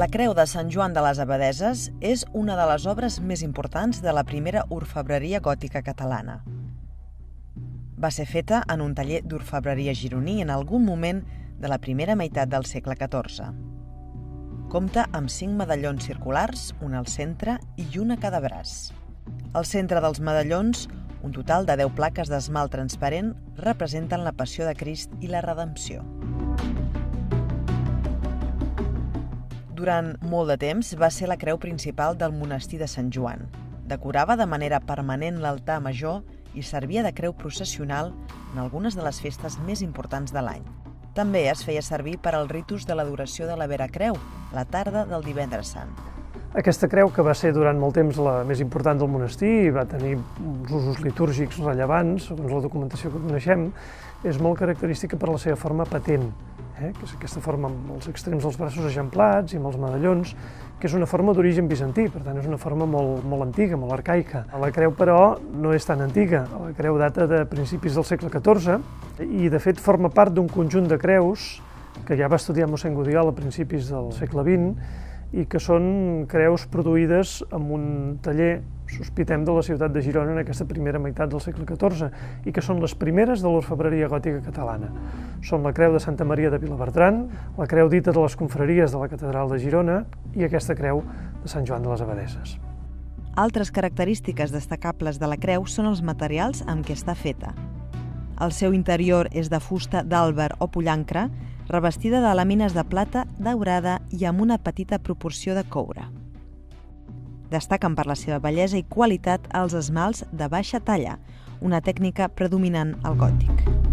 La Creu de Sant Joan de les Abadesses és una de les obres més importants de la primera orfebreria gòtica catalana. Va ser feta en un taller d'orfebreria gironí en algun moment de la primera meitat del segle XIV. Compta amb 5 medallons circulars, un al centre i un a cada braç. Al centre dels medallons, un total de 10 plaques d'esmalt transparent representen la Passió de Crist i la Redempció. Durant molt de temps va ser la creu principal del monestir de Sant Joan. Decorava de manera permanent l'altar major i servia de creu processional en algunes de les festes més importants de l'any. També es feia servir per al ritus de l'adoració de la Vera Creu, la tarda del Divendres Sant. Aquesta creu, que va ser durant molt temps la més important del monestir i va tenir uns usos litúrgics rellevants, segons la documentació que coneixem, és molt característica per la seva forma patent, que és aquesta forma amb els extrems dels braços eixamplats i amb els medallons, que és una forma d'origen bizantí, per tant és una forma molt antiga, molt arcaica. La creu, però, no és tan antiga. La creu data de principis del segle XIV i, de fet, forma part d'un conjunt de creus que ja va estudiar mossèn Gudiol a principis del segle XX i que són creus produïdes en un taller, sospitem, de la ciutat de Girona en aquesta primera meitat del segle XIV i que són les primeres de l'orfebreria gòtica catalana. Són la creu de Santa Maria de Vilabertran, la creu dita de les confraries de la catedral de Girona i aquesta creu de Sant Joan de les Abadesses. Altres característiques destacables de la creu són els materials amb què està feta. El seu interior és de fusta d'àlber o pollancre, revestida de làmines de plata daurada i amb una petita proporció de coure. Destaquen per la seva bellesa i qualitat els esmalts de baixa talla, una tècnica predominant al gòtic.